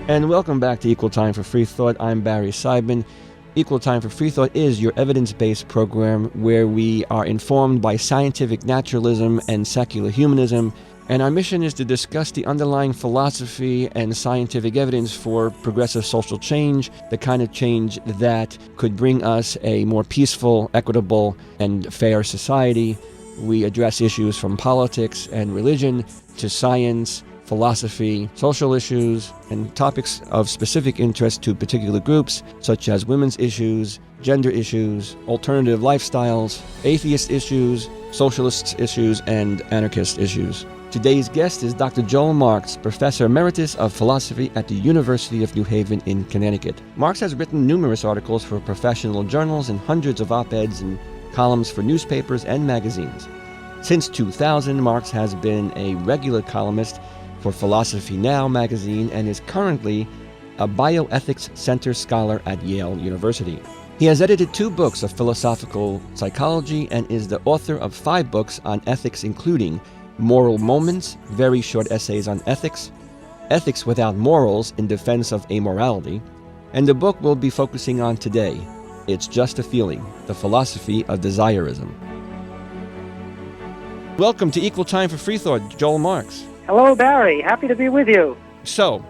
And welcome back to Equal Time for Freethought. I'm Barry Seidman. Equal Time for Freethought is your evidence-based program where we are informed by scientific naturalism and secular humanism, and our mission is to discuss the underlying philosophy and scientific evidence for progressive social change, the kind of change that could bring us a more peaceful, equitable, and fair society. We address issues from politics and religion to science, philosophy, social issues, and topics of specific interest to particular groups, such as women's issues, gender issues, alternative lifestyles, atheist issues, socialist issues, and anarchist issues. Today's guest is Dr. Joel Marks, Professor Emeritus of Philosophy at the University of New Haven in Connecticut. Marks has written numerous articles for professional journals and hundreds of op-eds and columns for newspapers and magazines. Since 2000, Marks has been a regular columnist for Philosophy Now magazine and is currently a Bioethics Center Scholar at Yale University. He has edited 2 books of philosophical psychology and is the author of 5 books on ethics, including Moral Moments, very short essays on ethics, Ethics Without Morals in Defense of Amorality, and the book we'll be focusing on today, It's Just a Feeling, The Philosophy of Desirism. Welcome to Equal Time for Freethought, Joel Marks. Hello, Barry. Happy to be with you. So,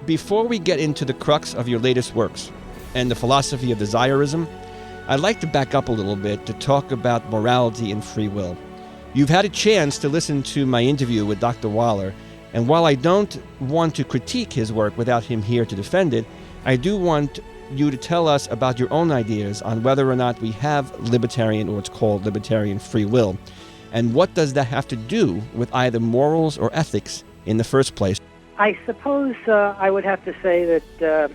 before we get into the crux of your latest works and the philosophy of desirism, I'd like to back up a little bit to talk about morality and free will. You've had a chance to listen to my interview with Dr. Waller, and while I don't want to critique his work without him here to defend it, I do want you to tell us about your own ideas on whether or not we have libertarian, or what's called libertarian free will. And what does that have to do with either morals or ethics in the first place? I suppose I would have to say that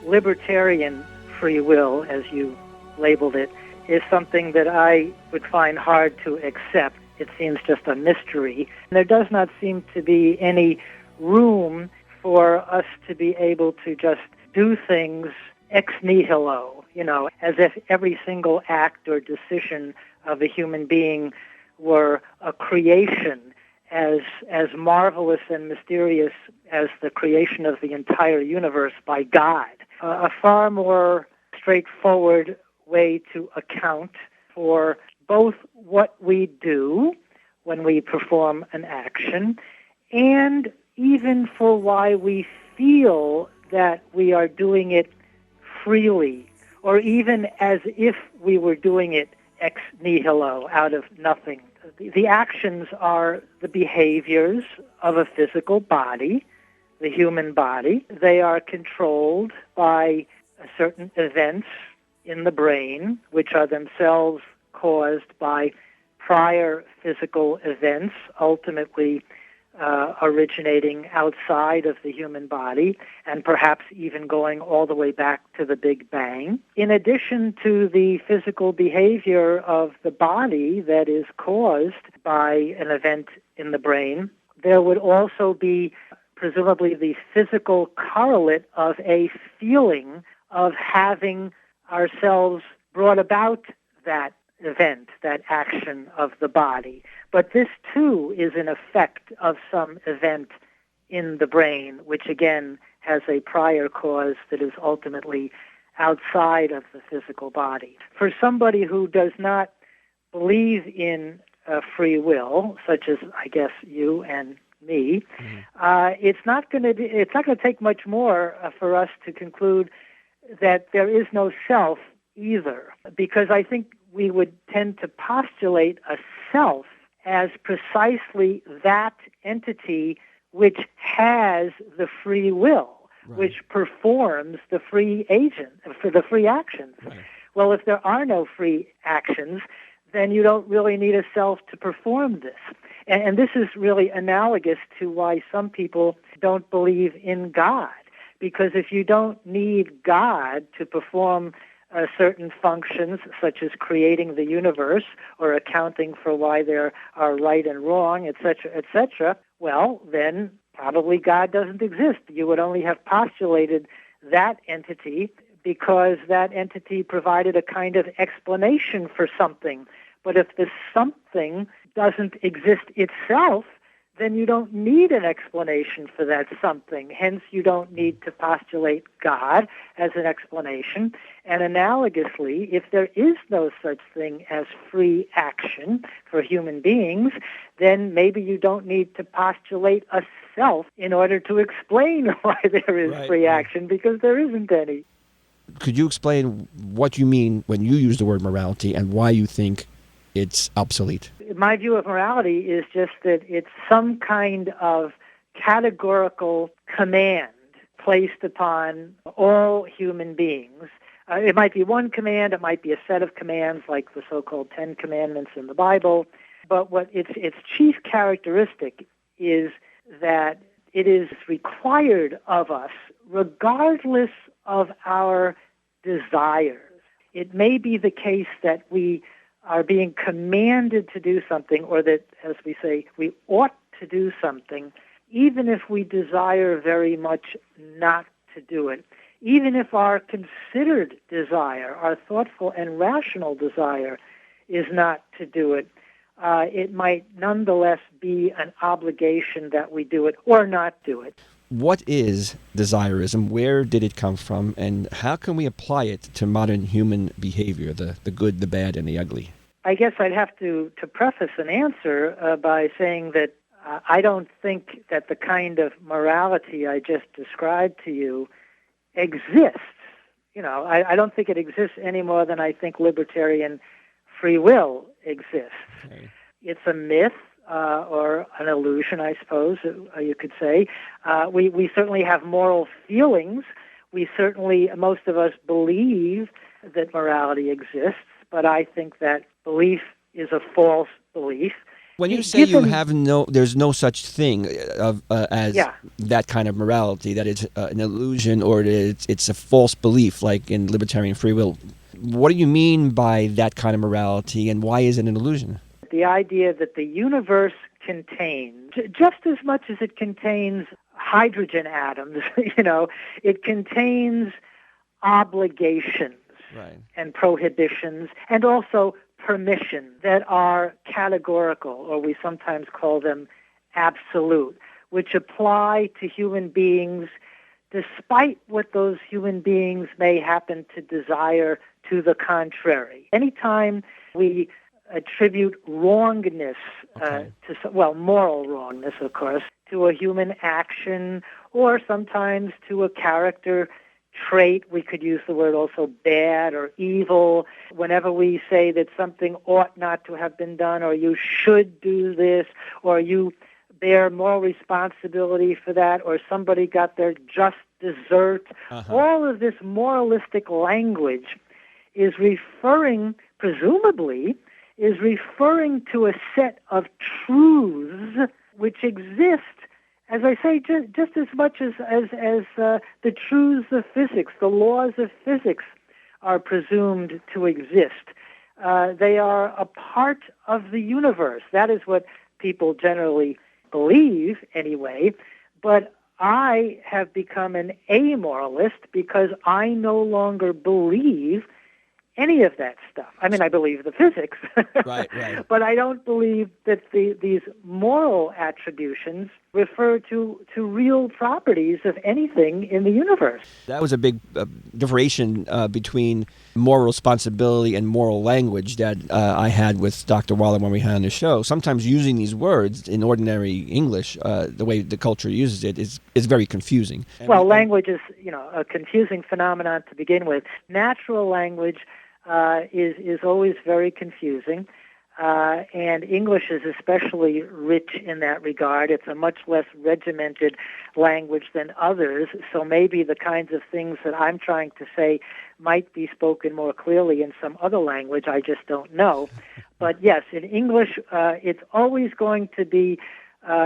libertarian free will, as you labeled it, is something that I would find hard to accept. It seems just a mystery. There does not seem to be any room for us to be able to just do things ex nihilo, as if every single act or decision of a human being were a creation as marvelous and mysterious as the creation of the entire universe by God. A far more straightforward way to account for both what we do when we perform an action and even for why we feel that we are doing it freely, or even as if we were doing it ex nihilo, out of nothing. The actions are the behaviors of a physical body, the human body. They are controlled by certain events in the brain, which are themselves caused by prior physical events, ultimately originating outside of the human body and perhaps even going all the way back to the Big Bang. In addition to the physical behavior of the body that is caused by an event in the brain, there would also be presumably the physical correlate of a feeling of having ourselves brought about that event, that action of the body. But this, too, is an effect of some event in the brain, which, again, has a prior cause that is ultimately outside of the physical body. For somebody who does not believe in free will, such as, I guess, you and me, it's not going to take much more for us to conclude that there is no self either, because I think we would tend to postulate a self as precisely that entity which has the free will, right, which performs the free agent for the free actions. Right. Well, if there are no free actions, then you don't really need a self to perform this. And this is really analogous to why some people don't believe in God, because if you don't need God to perform certain functions, such as creating the universe or accounting for why there are right and wrong, etc., well, then probably God doesn't exist. You would only have postulated that entity because that entity provided a kind of explanation for something. But if the something doesn't exist itself, then you don't need an explanation for that something. Hence, you don't need to postulate God as an explanation. And analogously, if there is no such thing as free action for human beings, then maybe you don't need to postulate a self in order to explain why there is free action, because there isn't any. Could you explain what you mean when you use the word morality and why you think it's obsolete? My view of morality is just that it's some kind of categorical command placed upon all human beings. It might be one command, it might be a set of commands like the so-called Ten Commandments in the Bible, but what its chief characteristic is that it is required of us regardless of our desires. It may be the case that we are being commanded to do something, or that, as we say, we ought to do something, even if we desire very much not to do it. Even if our considered desire, our thoughtful and rational desire, is not to do it, it might nonetheless be an obligation that we do it or not do it. What is desirism? Where did it come from? And how can we apply it to modern human behavior, the good, the bad, and the ugly? I guess I'd have to preface an answer by saying that I don't think that the kind of morality I just described to you exists. I don't think it exists any more than I think libertarian free will exists. Okay. It's a myth. Or an illusion, I suppose you could say. We certainly have moral feelings. Most of us believe that morality exists, but I think that belief is a false belief. When you say there's no such thing as that kind of morality, that it's an illusion or it's a false belief, like in libertarian free will, what do you mean by that kind of morality, and why is it an illusion? The idea that the universe contains, just as much as it contains hydrogen atoms, it contains obligations and prohibitions and also permissions that are categorical, or we sometimes call them absolute, which apply to human beings despite what those human beings may happen to desire to the contrary. Anytime we attribute wrongness, moral wrongness, of course, to a human action or sometimes to a character trait. We could use the word also bad or evil. Whenever we say that something ought not to have been done, or you should do this, or you bear moral responsibility for that, or somebody got their just desert, all of this moralistic language is presumably to a set of truths which exist, as I say, just as much as the truths of physics, the laws of physics are presumed to exist. They are a part of the universe. That is what people generally believe, anyway. But I have become an amoralist because I no longer believe any of that stuff. I mean, I believe the physics, right. But I don't believe that these moral attributions refer to real properties of anything in the universe. That was a big differentiation between moral responsibility and moral language that I had with Dr. Waller when we had on the show. Sometimes using these words in ordinary English, the way the culture uses it, is very confusing. Language is, a confusing phenomenon to begin with. Natural language is always very confusing, and English is especially rich in that regard. It's a much less regimented language than others, so maybe the kinds of things that I'm trying to say might be spoken more clearly in some other language. I just don't know. But yes, in English, it's always going to be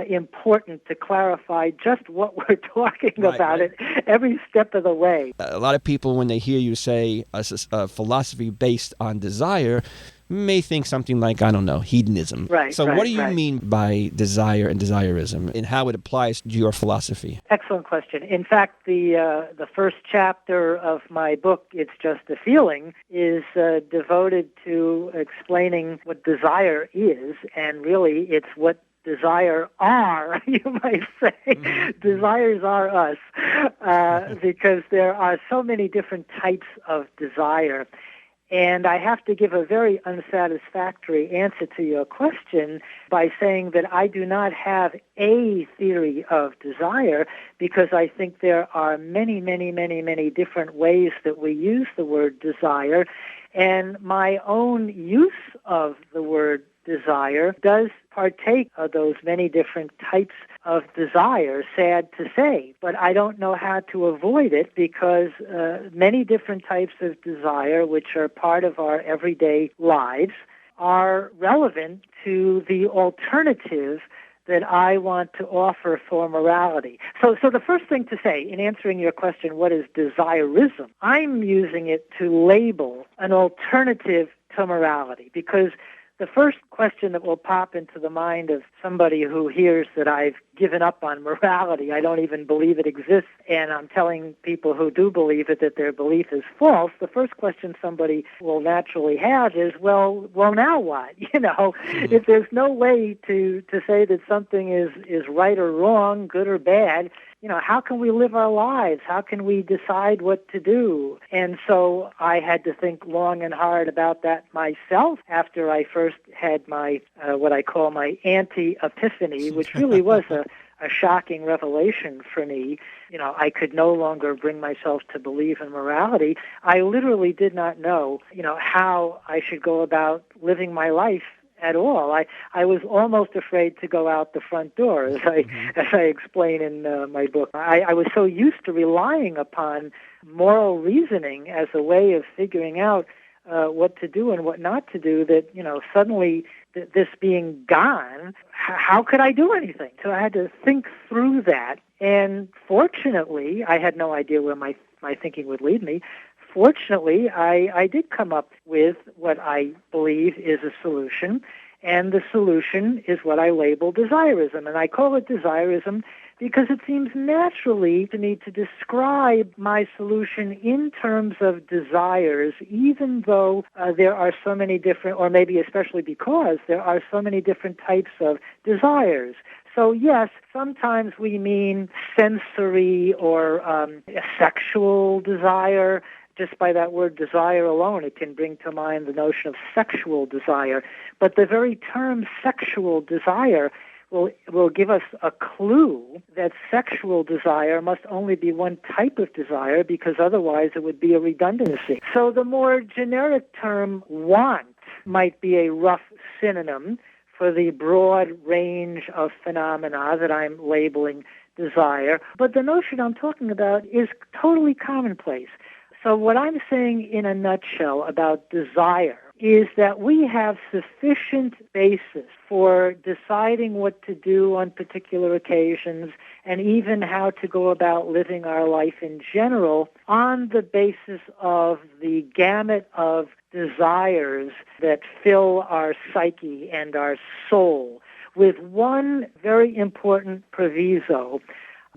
important to clarify just what we're talking about it every step of the way. A lot of people, when they hear you say a philosophy based on desire, may think something like, I don't know, hedonism. So what do you mean by desire and desirism, and how it applies to your philosophy? Excellent question. In fact, the first chapter of my book, It's Just a Feeling, is devoted to explaining what desire is, and really it's what desire are, you might say. Desires are us, because there are so many different types of desire. And I have to give a very unsatisfactory answer to your question by saying that I do not have a theory of desire, because I think there are many, many, many, many different ways that we use the word desire. And my own use of the word desire does partake of those many different types of desire, sad to say. But I don't know how to avoid it, because many different types of desire, which are part of our everyday lives, are relevant to the alternative that I want to offer for morality. So the first thing to say in answering your question, what is desirism? I'm using it to label an alternative to morality, because the first question that will pop into the mind of somebody who hears that I've given up on morality, I don't even believe it exists, and I'm telling people who do believe it that their belief is false, the first question somebody will naturally have is, well, now what? If there's no way to say that something is right or wrong, good or bad, how can we live our lives? How can we decide what to do? And so I had to think long and hard about that myself after I first had my, what I call my anti-epiphany, which really was a shocking revelation for me. I could no longer bring myself to believe in morality. I literally did not know, how I should go about living my life at all. I was almost afraid to go out the front door, as I explain in my book. I was so used to relying upon moral reasoning as a way of figuring out what to do and what not to do that, suddenly this being gone, how could I do anything? So I had to think through that. And fortunately, I had no idea where my thinking would lead me. Fortunately, I did come up with what I believe is a solution, and the solution is what I label desirism. And I call it desirism because it seems naturally to me to describe my solution in terms of desires, even though there are so many different, or maybe especially because there are so many different types of desires. So yes, sometimes we mean sensory or sexual desire. Just by that word desire alone, it can bring to mind the notion of sexual desire. But the very term sexual desire will give us a clue that sexual desire must only be one type of desire, because otherwise it would be a redundancy. So the more generic term want might be a rough synonym for the broad range of phenomena that I'm labeling desire. But the notion I'm talking about is totally commonplace. So what I'm saying in a nutshell about desire is that we have sufficient basis for deciding what to do on particular occasions and even how to go about living our life in general on the basis of the gamut of desires that fill our psyche and our soul, with one very important proviso.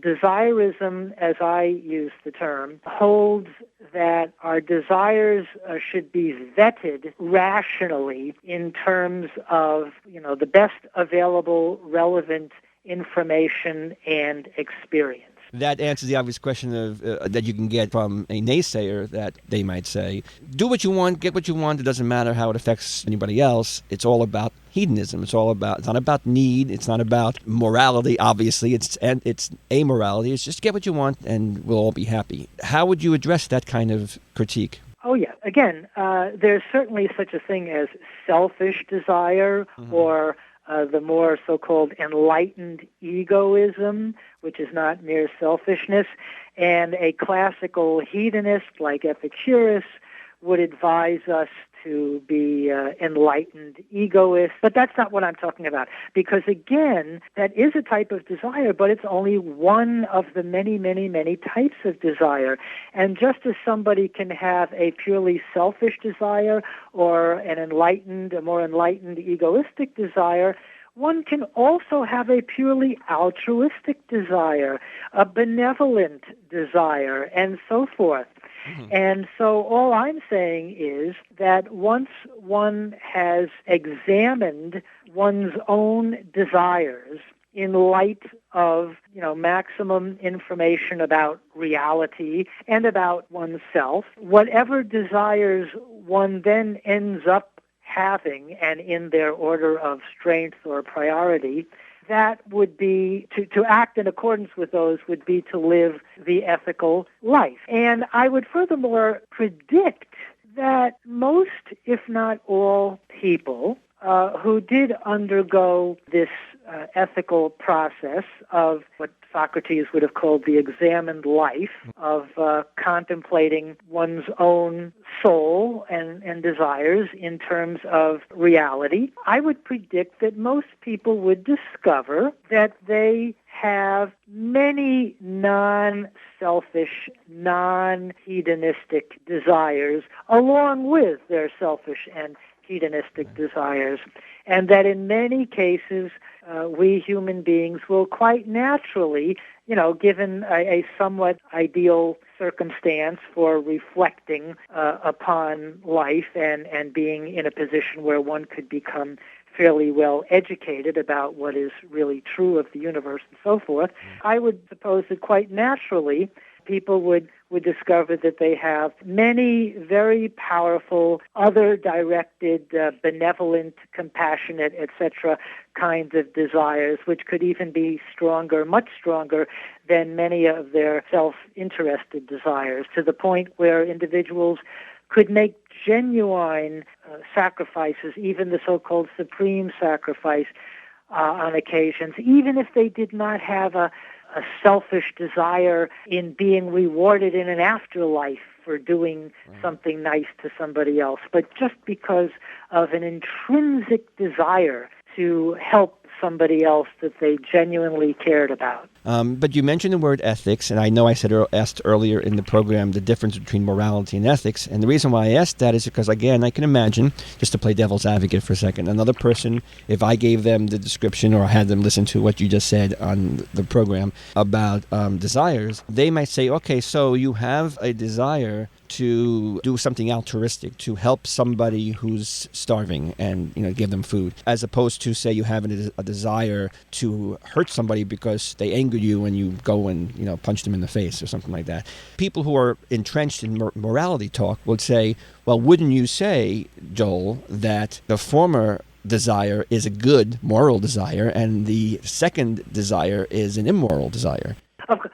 Desirism, as I use the term, holds that our desires should be vetted rationally in terms of, the best available relevant information and experience. That answers the obvious question of that you can get from a naysayer, that they might say, do what you want, get what you want, it doesn't matter how it affects anybody else. It's all about hedonism. It's not about need, it's not about morality, obviously, it's amorality. It's just get what you want and we'll all be happy. How would you address that kind of critique? Oh, yeah. Again, there's certainly such a thing as selfish desire, or the more so-called enlightened egoism, which is not mere selfishness. And a classical hedonist like Epicurus would advise us to be enlightened egoists. But that's not what I'm talking about. Because again, that is a type of desire, but it's only one of the many, many, many types of desire. And just as somebody can have a purely selfish desire or a more enlightened egoistic desire, one can also have a purely altruistic desire, a benevolent desire, and so forth. And so all I'm saying is that once one has examined one's own desires in light of, maximum information about reality and about oneself, whatever desires one then ends up having and in their order of strength or priority, that would be, to act in accordance with those would be to live the ethical life. And I would furthermore predict that most, if not all, people who did undergo this ethical process of what Socrates would have called the examined life, of contemplating one's own soul and desires in terms of reality, I would predict that most people would discover that they have many non-selfish, non-hedonistic desires along with their selfish and hedonistic desires, and that in many cases we human beings will quite naturally, given a somewhat ideal circumstance for reflecting upon life and being in a position where one could become fairly well educated about what is really true of the universe and so forth, I would suppose that quite naturally people would discover that they have many very powerful, other-directed, benevolent, compassionate, etc. kinds of desires, which could even be stronger, much stronger than many of their self-interested desires, to the point where individuals could make genuine sacrifices, even the so-called supreme sacrifice on occasions, even if they did not have a selfish desire in being rewarded in an afterlife for doing something nice to somebody else, but just because of an intrinsic desire to help somebody else that they genuinely cared about. But you mentioned the word ethics, and I know I asked earlier in the program the difference between morality and ethics, and the reason why I asked that is because, again, I can imagine, just to play devil's advocate for a second, another person, if I gave them the description or had them listen to what you just said on the program about desires, they might say, okay, so you have a desire to do something altruistic, to help somebody who's starving and give them food, as opposed to, say, you have a desire to hurt somebody because they angered you and you go and punch them in the face or something like that. People who are entrenched in morality talk would say, well, wouldn't you say, Joel, that the former desire is a good moral desire and the second desire is an immoral desire?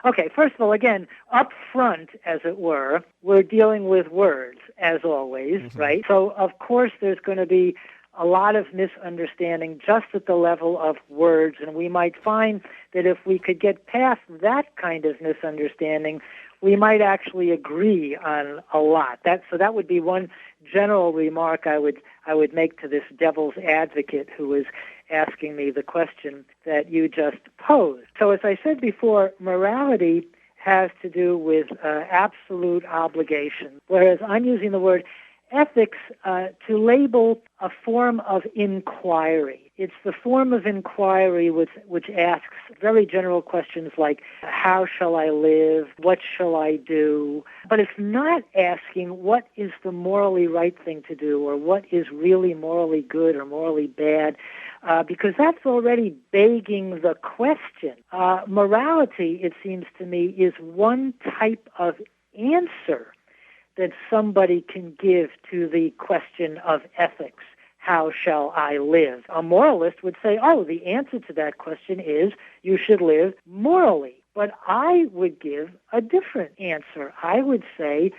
Okay, first of all, again, up front, as it were, we're dealing with words, as always, right? So, of course, there's going to be a lot of misunderstanding just at the level of words, and we might find that if we could get past that kind of misunderstanding, we might actually agree on a lot. So that would be one general remark I would make to this devil's advocate who is asking me the question that you just posed. So as I said before, morality has to do with absolute obligation, whereas I'm using the word ethics to label a form of inquiry. It's the form of inquiry which asks very general questions like, how shall I live? What shall I do? But it's not asking what is the morally right thing to do or what is really morally good or morally bad, because that's already begging the question. Morality, it seems to me, is one type of answer that somebody can give to the question of ethics. How shall I live? A moralist would say, the answer to that question is you should live morally. But I would give a different answer. I would say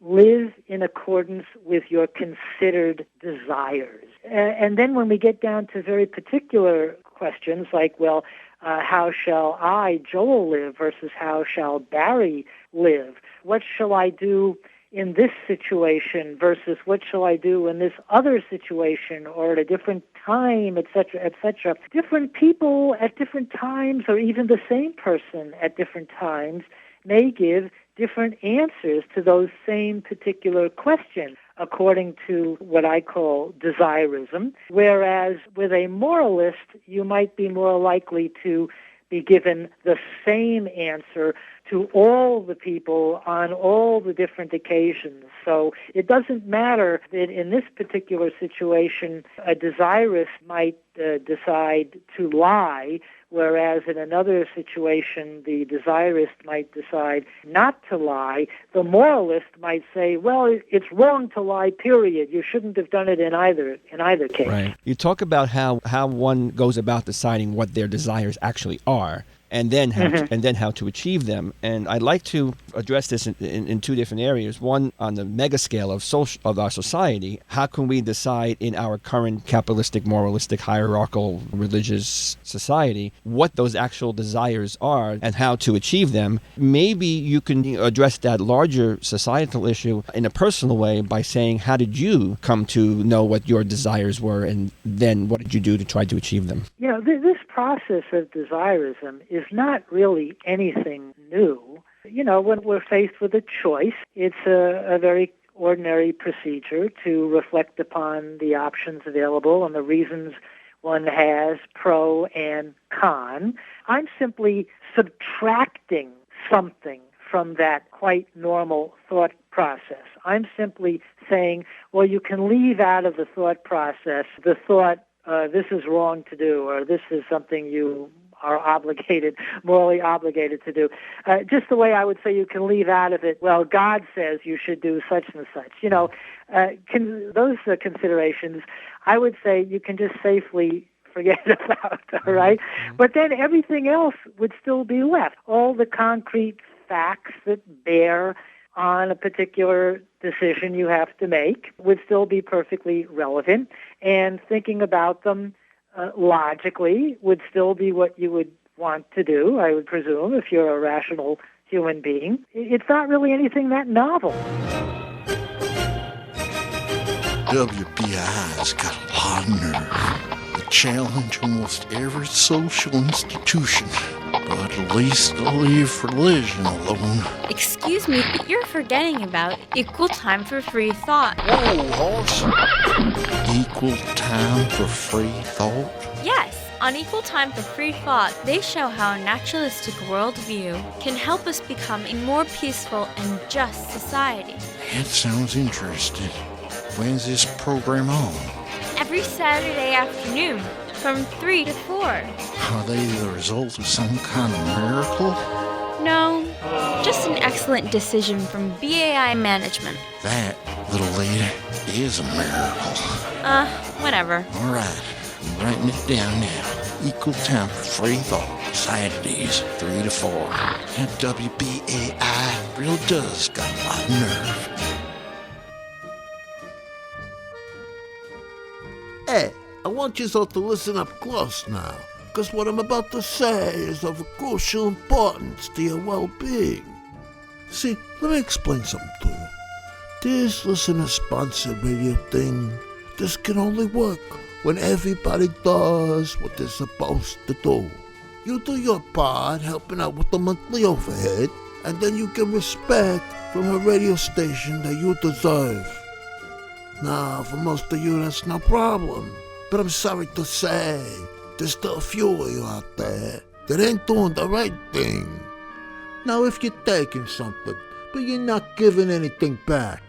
live in accordance with your considered desires. And then when we get down to very particular questions like, how shall I, Joel, live versus how shall Barry live? What shall I do in this situation versus what shall I do in this other situation or at a different time, etc., etc. Different people at different times, or even the same person at different times, may give different answers to those same particular questions. according to what I call desirism, whereas with a moralist, you might be more likely to be given the same answer to all the people on all the different occasions. So it doesn't matter that in this particular situation, a desirist might decide to lie, whereas in another situation, the desirist might decide not to lie. The moralist might say, well, it's wrong to lie, period. You shouldn't have done it in either case. Right. You talk about how one goes about deciding what their desires actually are, and then how to achieve them. And I'd like to address this in two different areas. One, on the mega scale of our society, how can we decide in our current capitalistic, moralistic, hierarchical, religious society what those actual desires are and how to achieve them? Maybe you can address that larger societal issue in a personal way by saying, how did you come to know what your desires were, and then what did you do to try to achieve them? You know, this process of desirism is not really anything new. You know, when we're faced with a choice, it's a very ordinary procedure to reflect upon the options available and the reasons one has, pro and con. I'm simply subtracting something from that quite normal thought process. I'm simply saying, well, you can leave out of the thought process the thought, this is wrong to do, or this is something you are morally obligated to do. Just the way I would say you can leave out of it, well, God says you should do such and such. You know, those considerations, I would say you can just safely forget about, all right? But then everything else would still be left. All the concrete facts that bear on a particular decision you have to make would still be perfectly relevant, and thinking about them logically would still be what you would want to do, I would presume, if you're a rational human being. It's not really anything that novel. WBAI's got a lot of nerve. They challenge almost every social institution, but at least they'll leave religion alone. Excuse me, but you're forgetting about equal time for free thought. Whoa, horse! Equal time for free thought? Yes, on Equal Time for Free Thought, they show how a naturalistic worldview can help us become a more peaceful and just society. That sounds interesting. When's this program on? Every Saturday afternoon, from 3 to 4. Are they the result of some kind of miracle? No, just an excellent decision from BAI management. That, little lady, is a miracle. Whatever. All right, I'm writing it down now. Equal time for free thought, Saturdays, 3 to 4. That WBAI really does got a lot of nerve. Hey, I want you all to listen up close now, because what I'm about to say is of crucial importance to your well-being. See, let me explain something to you. This listener-sponsored radio thing, this can only work when everybody does what they're supposed to do. You do your part helping out with the monthly overhead, and then you get respect from a radio station that you deserve. Now, for most of you, that's no problem. But I'm sorry to say, there's still a few of you out there that ain't doing the right thing. Now, if you're taking something, but you're not giving anything back,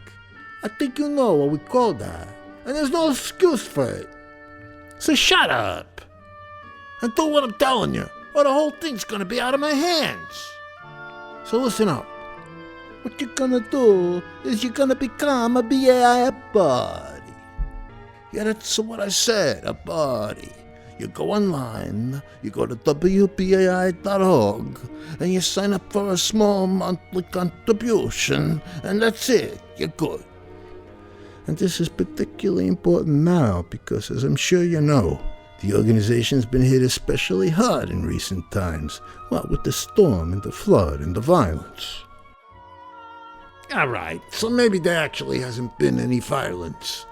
I think you know what we call that. And there's no excuse for it. So shut up and do what I'm telling you, or the whole thing's gonna be out of my hands. So listen up. What you're gonna do is you're gonna become a BAI buddy. Yeah, that's what I said, a buddy. You go online, you go to WBAI.org, and you sign up for a small monthly contribution, and that's it, you're good. And this is particularly important now because, as I'm sure you know, the organization's been hit especially hard in recent times, what with the storm and the flood and the violence. Alright, so maybe there actually hasn't been any violence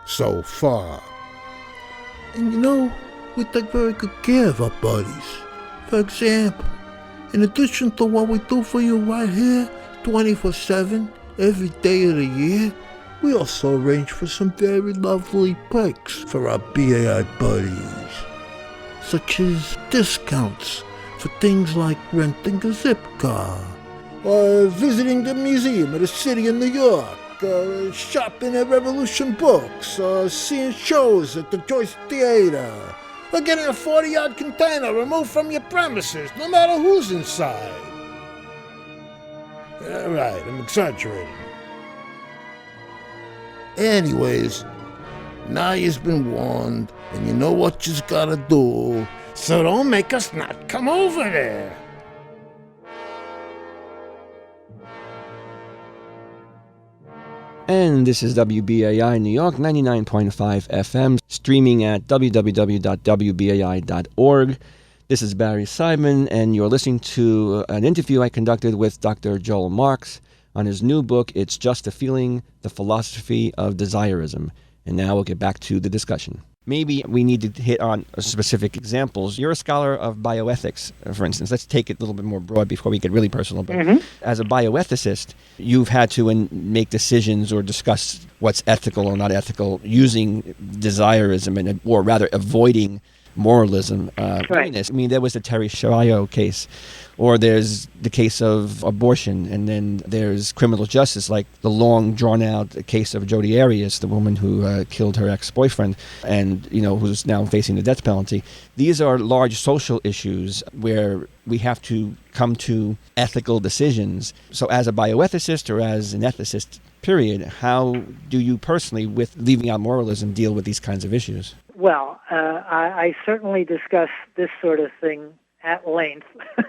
so far. And you know, we take very good care of our buddies. For example, in addition to what we do for you right here, 24/7, every day of the year, We also arranged for some very lovely perks for our BAI buddies, such as discounts for things like renting a zip car, or visiting the museum of the city of New York, shopping at Revolution Books, or seeing shows at the Joyce Theater, or getting a 40-yard container removed from your premises, no matter who's inside. Right, I'm exaggerating. Anyways, now you've been warned, and you know what you've got to do, so don't make us not come over there. And this is WBAI New York, 99.5 FM, streaming at www.wbai.org. This is Barry Seidman, and you're listening to an interview I conducted with Dr. Joel Marks on his new book, It's Just a Feeling, The Philosophy of Desirism. And now we'll get back to the discussion. Maybe we need to hit on specific examples. You're a scholar of bioethics, for instance. Let's take it a little bit more broad before we get really personal. But as a bioethicist, you've had to make decisions or discuss what's ethical or not ethical using desirism, or rather avoiding moralism. Right. I mean, there was the Terry Schiavo case, or there's the case of abortion, and then there's criminal justice, like the long drawn-out case of Jodi Arias, the woman who killed her ex-boyfriend, and who's now facing the death penalty. These are large social issues where we have to come to ethical decisions. So, as a bioethicist or as an ethicist, period, how do you personally, with leaving out moralism, deal with these kinds of issues? Well, I certainly discuss this sort of thing at length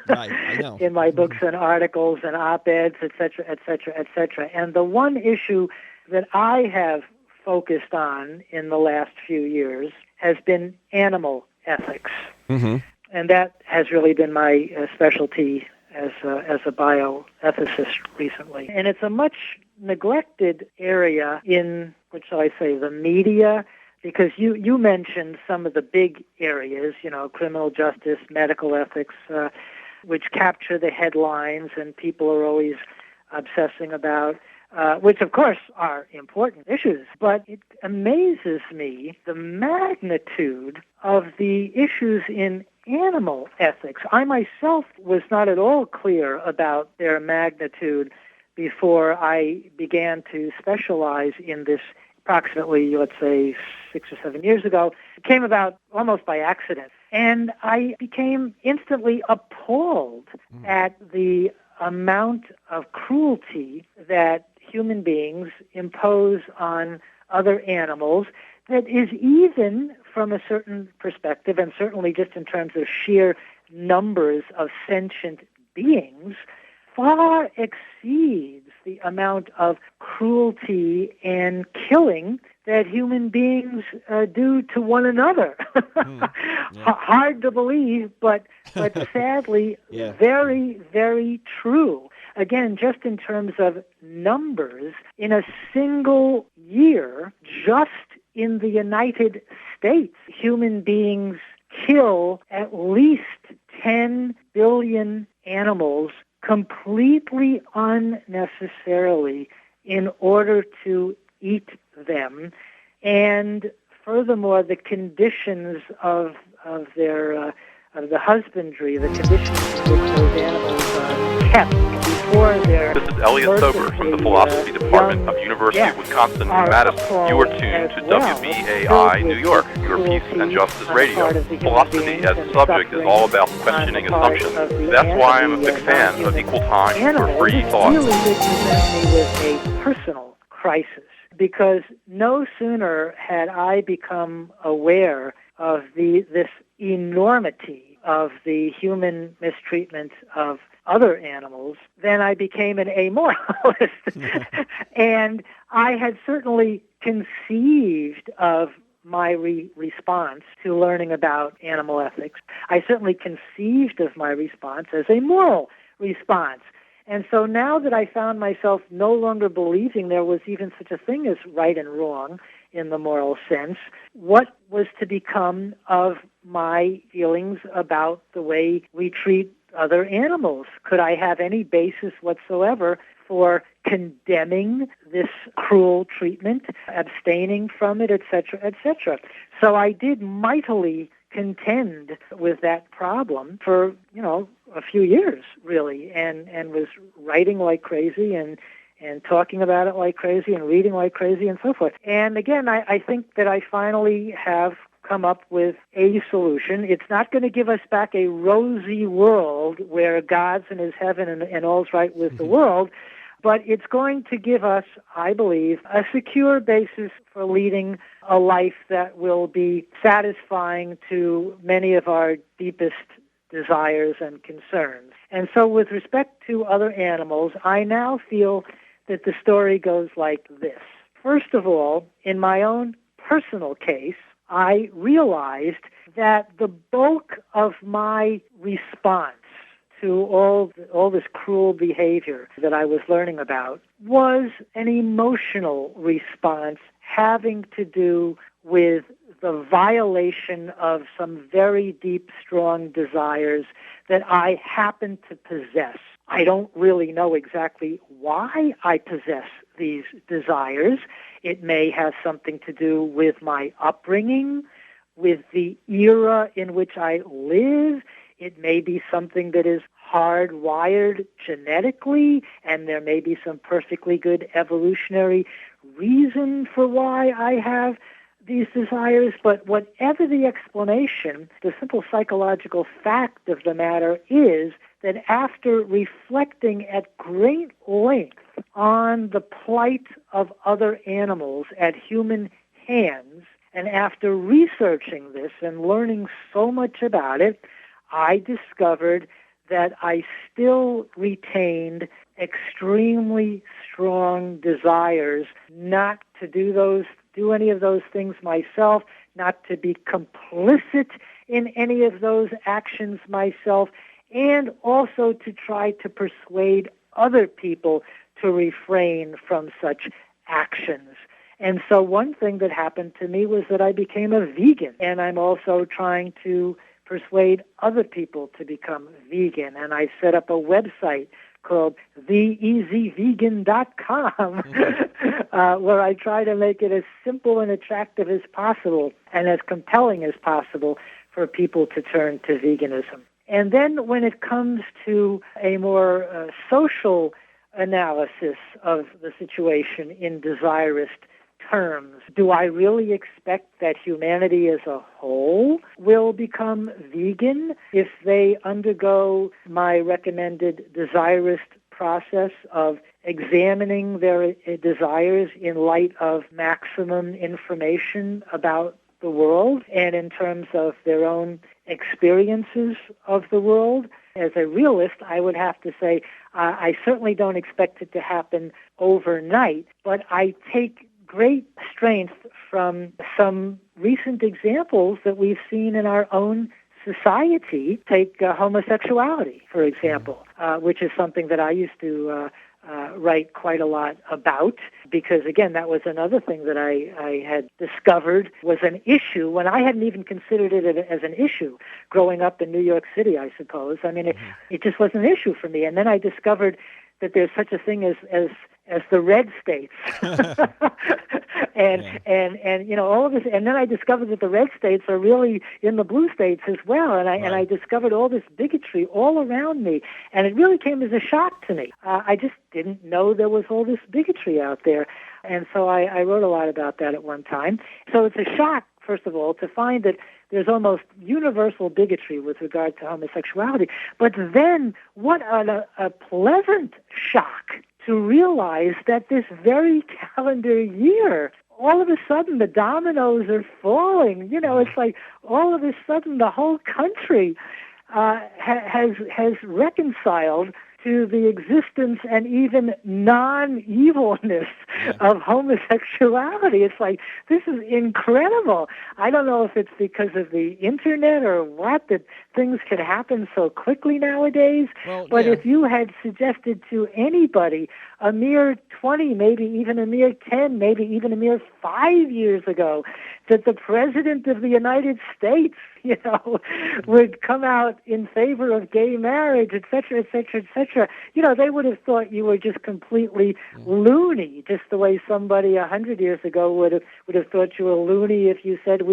Right, I know. in my books and articles and op-eds, et cetera, et cetera, et cetera. And the one issue that I have focused on in the last few years has been animal ethics. Mm-hmm. And that has really been my specialty as a bioethicist recently. And it's a much neglected area in, what shall I say, the media, because you mentioned some of the big areas, criminal justice, medical ethics, which capture the headlines and people are always obsessing about, which of course are important issues. But it amazes me the magnitude of the issues in animal ethics. I myself was not at all clear about their magnitude before I began to specialize in this approximately, let's say, 6 or 7 years ago. It came about almost by accident. And I became instantly appalled at the amount of cruelty that human beings impose on other animals that is, even from a certain perspective, and certainly just in terms of sheer numbers of sentient beings, far exceeds the amount of cruelty and killing that human beings do to one another. Hard to believe, but sadly, very, very true. Again, just in terms of numbers, in a single year, just in the United States, human beings kill at least 10 billion animals completely unnecessarily in order to eat them. And furthermore, the conditions of their of the husbandry, the conditions in which those animals are kept before their This is Elliot Sober from the Philosophy Department of University of Wisconsin-Madison. You are tuned to WBAI New York, your peace and justice radio. Philosophy as a subject is all about questioning assumptions. That's why I'm a big fan of equal time for free thought. Really did present me with a personal crisis, because no sooner had I become aware of this enormity of the human mistreatment of other animals than I became an amoralist. And I had certainly conceived of my response to learning about animal ethics. I certainly conceived of my response as a moral response. And so now that I found myself no longer believing there was even such a thing as right and wrong in the moral sense, what was to become of my feelings about the way we treat other animals? Could I have any basis whatsoever for condemning this cruel treatment, abstaining from it, etc., etc.? So I did mightily contend with that problem for, a few years, really, and was writing like crazy and talking about it like crazy and reading like crazy and so forth. And again, I think that I finally have come up with a solution. It's not going to give us back a rosy world where God's in his heaven and all's right with the world, but it's going to give us, I believe, a secure basis for leading a life that will be satisfying to many of our deepest desires and concerns. And so with respect to other animals, I now feel that the story goes like this. First of all, in my own personal case, I realized that the bulk of my response to all this cruel behavior that I was learning about was an emotional response having to do with the violation of some very deep, strong desires that I happen to possess. I don't really know exactly why I possess these desires. It may have something to do with my upbringing, with the era in which I live. It may be something that is hardwired genetically, and there may be some perfectly good evolutionary reason for why I have these desires. But whatever the explanation, the simple psychological fact of the matter is that after reflecting at great length on the plight of other animals at human hands, and after researching this and learning so much about it, I discovered that I still retained extremely strong desires not to do any of those things myself, not to be complicit in any of those actions myself, and also to try to persuade other people to refrain from such actions. And so one thing that happened to me was that I became a vegan, and I'm also trying to persuade other people to become vegan. And I set up a website called theeasyvegan.com where I try to make it as simple and attractive as possible and as compelling as possible for people to turn to veganism. And then when it comes to a more social analysis of the situation in desirist terms, do I really expect that humanity as a whole will become vegan if they undergo my recommended desirist process of examining their desires in light of maximum information about the world and in terms of their own experiences of the world? As a realist, I would have to say I certainly don't expect it to happen overnight, but I take great strength from some recent examples that we've seen in our own society. Take homosexuality, for example, which is something that I used to write quite a lot about, because, again, that was another thing that I had discovered was an issue when I hadn't even considered it as an issue growing up in New York City, I suppose. I mean, it just wasn't an issue for me. And then I discovered that there's such a thing as the red states. and all of this, and then I discovered that the red states are really in the blue states as well, and I discovered all this bigotry all around me, and it really came as a shock to me. I just didn't know there was all this bigotry out there, and so I wrote a lot about that at one time. So it's a shock, first of all, to find that there's almost universal bigotry with regard to homosexuality. But then what a pleasant shock to realize that this very calendar year, all of a sudden the dominoes are falling. It's like all of a sudden the whole country has reconciled to the existence and even non-evilness of homosexuality. It's like, this is incredible. I don't know if it's because of the internet or what, that things can happen so quickly nowadays. But if you had suggested to anybody a mere 20, maybe even a mere 10, maybe even a mere 5 years ago, that the President of the United States, would come out in favor of gay marriage, et cetera, et cetera, et cetera, they would have thought you were just completely loony, just the way somebody 100 years ago would have thought you were loony if you said that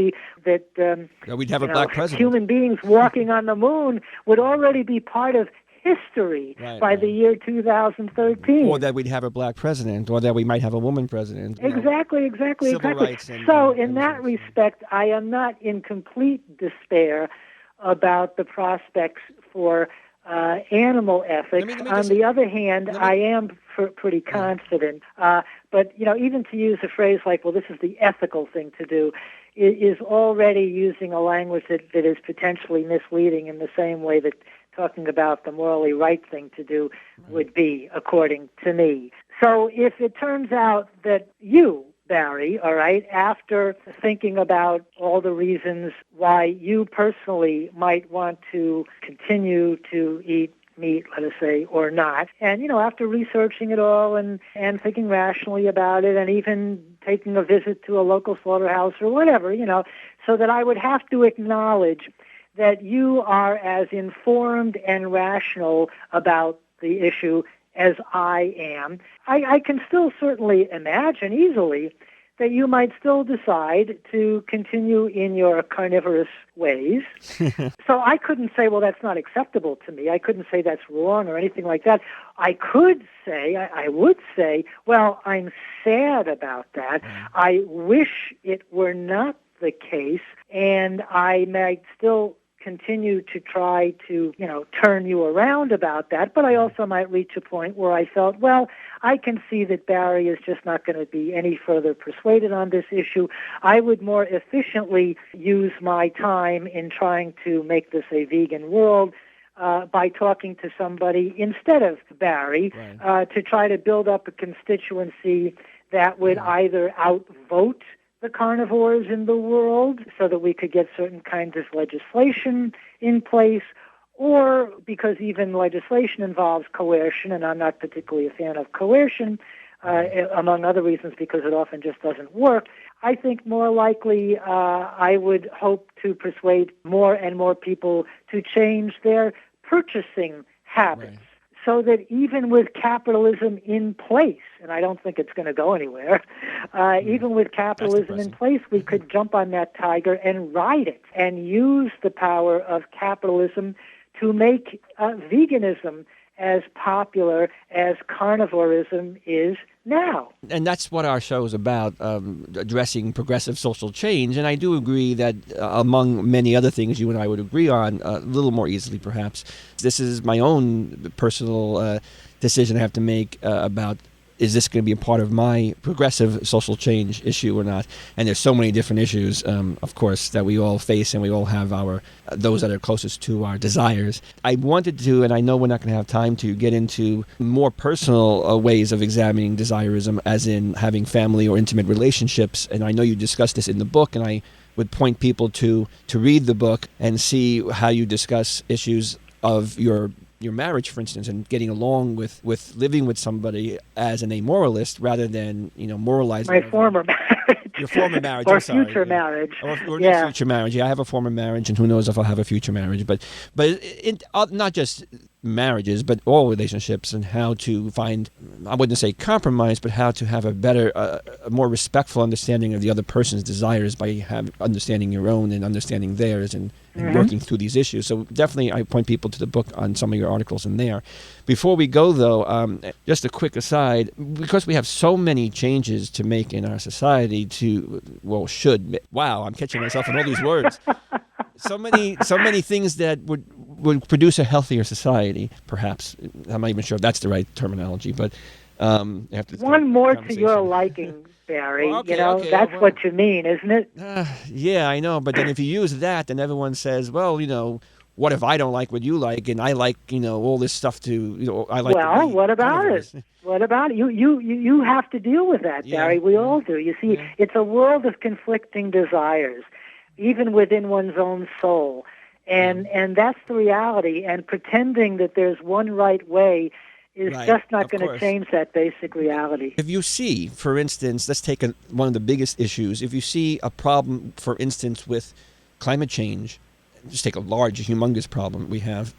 we'd have a black president. Human beings walking on the moon would already be part of history by the year 2013. Or that we'd have a black president, or that we might have a woman president. Exactly. Civil rights So in that respect, I am not in complete despair about the prospects for animal ethics. On the other hand, I am pretty confident. But, even to use a phrase like, well, this is the ethical thing to do, is already using a language that is potentially misleading in the same way that talking about the morally right thing to do would be, according to me. So if it turns out that you, Barry, all right, after thinking about all the reasons why you personally might want to continue to eat meat, let us say, or not, and, after researching it all and thinking rationally about it and even taking a visit to a local slaughterhouse or whatever, so that I would have to acknowledge that you are as informed and rational about the issue as I am, I can still certainly imagine easily that you might still decide to continue in your carnivorous ways. So I couldn't say, well, that's not acceptable to me. I couldn't say that's wrong or anything like that. I would say, well, I'm sad about that. I wish it were not the case, and I might still continue to try to, turn you around about that, but I also might reach a point where I felt, well, I can see that Barry is just not going to be any further persuaded on this issue. I would more efficiently use my time in trying to make this a vegan world by talking to somebody instead of Barry, to try to build up a constituency that would either outvote the carnivores in the world so that we could get certain kinds of legislation in place, or because even legislation involves coercion, and I'm not particularly a fan of coercion, among other reasons because it often just doesn't work. I think more likely I would hope to persuade more and more people to change their purchasing habits. So that even with capitalism in place, and I don't think it's going to go anywhere, even with capitalism in place, we could jump on that tiger and ride it and use the power of capitalism to make veganism as popular as carnivorism is now. And that's what our show is about, addressing progressive social change. And I do agree that among many other things you and I would agree on, a little more easily perhaps, this is my own personal decision I have to make about, is this going to be a part of my progressive social change issue or not? And there's so many different issues, of course, that we all face, and we all have those that are closest to our desires. I wanted to, and I know we're not going to have time to, get into more personal ways of examining desirism, as in having family or intimate relationships. And I know you discussed this in the book, and I would point people to read the book and see how you discuss issues of your marriage, for instance, and getting along with living with somebody as an amoralist rather than, moralizing. My former marriage. Your former marriage. Or future marriage. Or future marriage. Yeah, I have a former marriage, and who knows if I'll have a future marriage. But not just marriages, but all relationships, and how to find, I wouldn't say compromise, but how to have a better, a more respectful understanding of the other person's desires by understanding your own and understanding theirs, and working through these issues. So definitely I point people to the book on some of your articles in there. Before we go, though, just a quick aside, because we have so many changes to make in our society wow, I'm catching myself in all these words. So many things that would produce a healthier society, perhaps. I'm not even sure if that's the right terminology, but one more to your liking, Barry. Well, that's what you mean, isn't it? Yeah, I know. But then if you use that, then everyone says, well, what if I don't like what you like, and I like, all this stuff to, I like. Well, what about it? What about it? You have to deal with that, Barry. We all do. You see, it's a world of conflicting desires, even within one's own soul. And that's the reality. And pretending that there's one right way is just not going to change that basic reality. If you see, for instance, let's take one of the biggest issues. If you see a problem, for instance, with climate change, just take a large, humongous problem we have,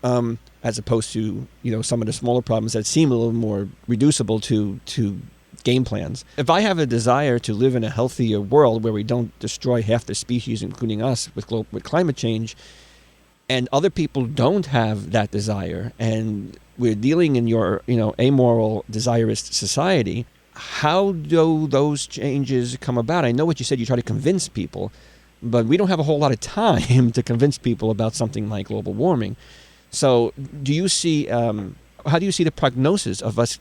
as opposed to, some of the smaller problems that seem a little more reducible to game plans. If I have a desire to live in a healthier world where we don't destroy half the species, including us, with climate change, and other people don't have that desire, and we're dealing in your, amoral, desirist society, how do those changes come about? I know what you said, you try to convince people, but we don't have a whole lot of time to convince people about something like global warming. So do you see, how do you see the prognosis of us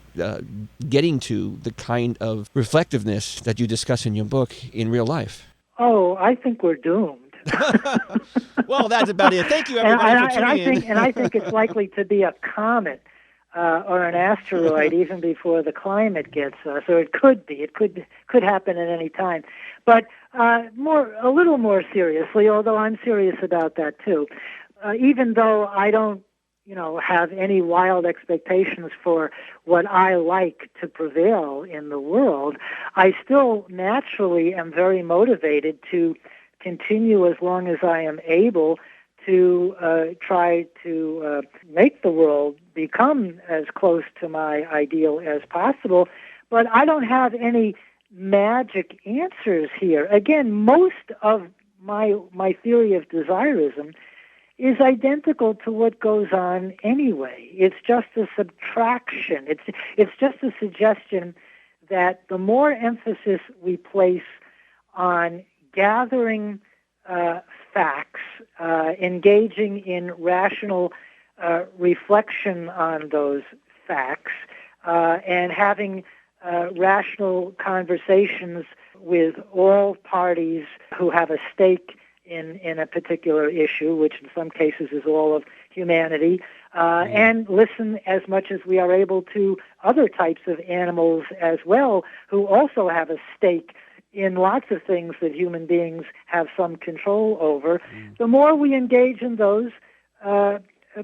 getting to the kind of reflectiveness that you discuss in your book in real life? Oh, I think we're doomed. Well, that's about it. Thank you, everybody, for tuning in. And I think it's likely to be a comet or an asteroid even before the climate gets us, or it could be. It could happen at any time. But a little more seriously, although I'm serious about that too, even though I don't, have any wild expectations for what I like to prevail in the world, I still naturally am very motivated to continue as long as I am able to try to make the world become as close to my ideal as possible. But I don't have any magic answers here. Again, most of my theory of desirism is identical to what goes on anyway. It's just a subtraction. It's just a suggestion that the more emphasis we place on gathering facts, engaging in rational reflection on those facts, and having rational conversations with all parties who have a stake in a particular issue, which in some cases is all of humanity, and listen as much as we are able to other types of animals as well, who also have a stake in lots of things that human beings have some control over. The more we engage in those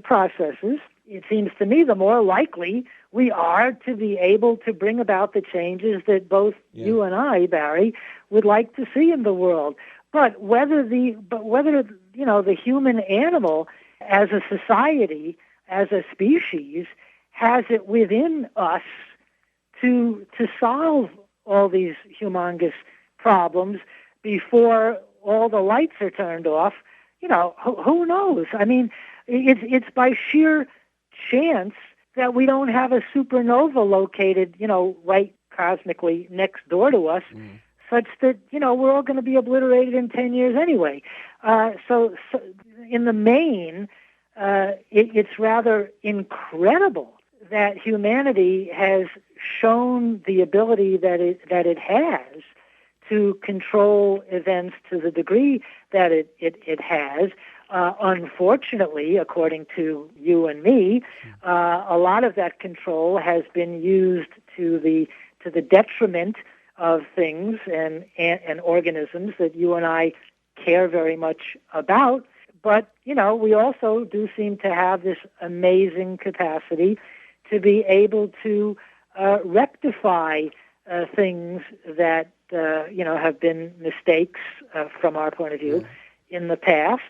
processes, it seems to me the more likely we are to be able to bring about the changes that both you and I, Barry, would like to see in the world. But whether the human animal as a society, as a species, has it within us to solve all these humongous problems before all the lights are turned off, who knows? I mean, it's by sheer chance that we don't have a supernova located, right cosmically next door to us, such that, we're all going to be obliterated in 10 years anyway. So in the main, it's rather incredible that humanity has shown the ability that it has to control events to the degree that it has. Unfortunately, according to you and me, a lot of that control has been used to the detriment of things and organisms that you and I care very much about. But, we also do seem to have this amazing capacity to be able to rectify things that, have been mistakes from our point of view in the past,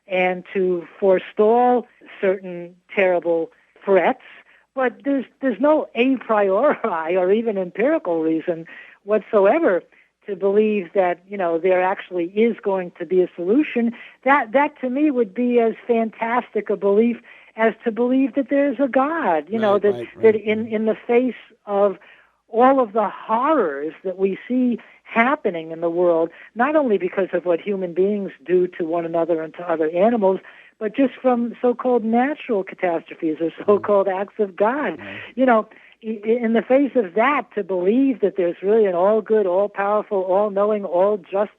and to forestall certain terrible threats. But there's no a priori or even empirical reason whatsoever to believe that, there actually is going to be a solution. That to me would be as fantastic a belief as to believe that there's a God, that in the face of all of the horrors that we see happening in the world, not only because of what human beings do to one another and to other animals, but just from so-called natural catastrophes or so-called acts of God. In the face of that, to believe that there's really an all-good, all-powerful, all-knowing, all-just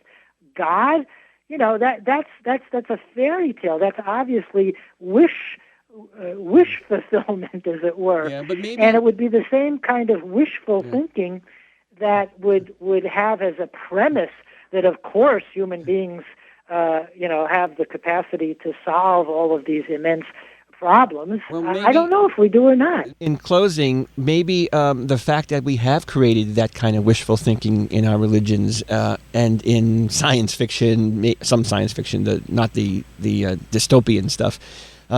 God, that's a fairy tale. That's obviously wish fulfillment, as it were. Yeah, but maybe... And it would be the same kind of wishful thinking that would have as a premise that, of course, human beings, have the capacity to solve all of these immense problems. Well, I don't know if we do or not. In closing, maybe the fact that we have created that kind of wishful thinking in our religions and in science fiction, some science fiction, not the dystopian stuff,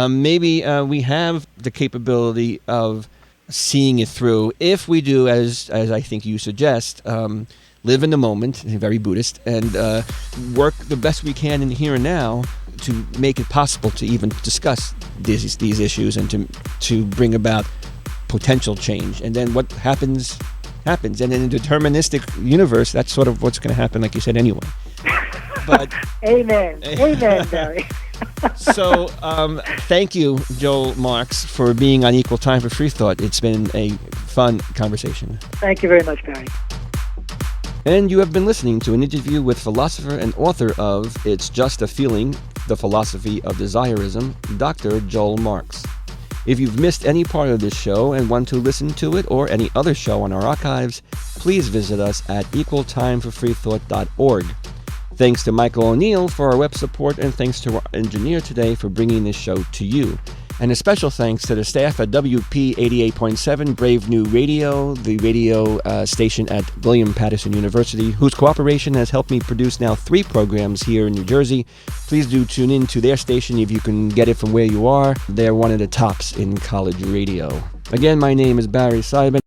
maybe we have the capability of seeing it through if we do, as I think you suggest, live in the moment, very Buddhist, and work the best we can in the here and now to make it possible to even discuss these issues and to bring about potential change. And then what happens. And in a deterministic universe, that's sort of what's going to happen, like you said, anyway. But Amen. Amen, Barry. So, thank you, Joel Marks, for being on Equal Time for Free Thought. It's been a fun conversation. Thank you very much, Barry. And you have been listening to an interview with philosopher and author of It's Just a Feeling, The Philosophy of Desirism, Dr. Joel Marks. If you've missed any part of this show and want to listen to it or any other show on our archives, please visit us at equaltimeforfreethought.org. Thanks to Michael O'Neill for our web support, and thanks to our engineer today for bringing this show to you. And a special thanks to the staff at WP 88.7 Brave New Radio, the radio station at William Patterson University, whose cooperation has helped me produce now 3 programs here in New Jersey. Please do tune in to their station if you can get it from where you are. They're one of the tops in college radio. Again, my name is Barry Seidman.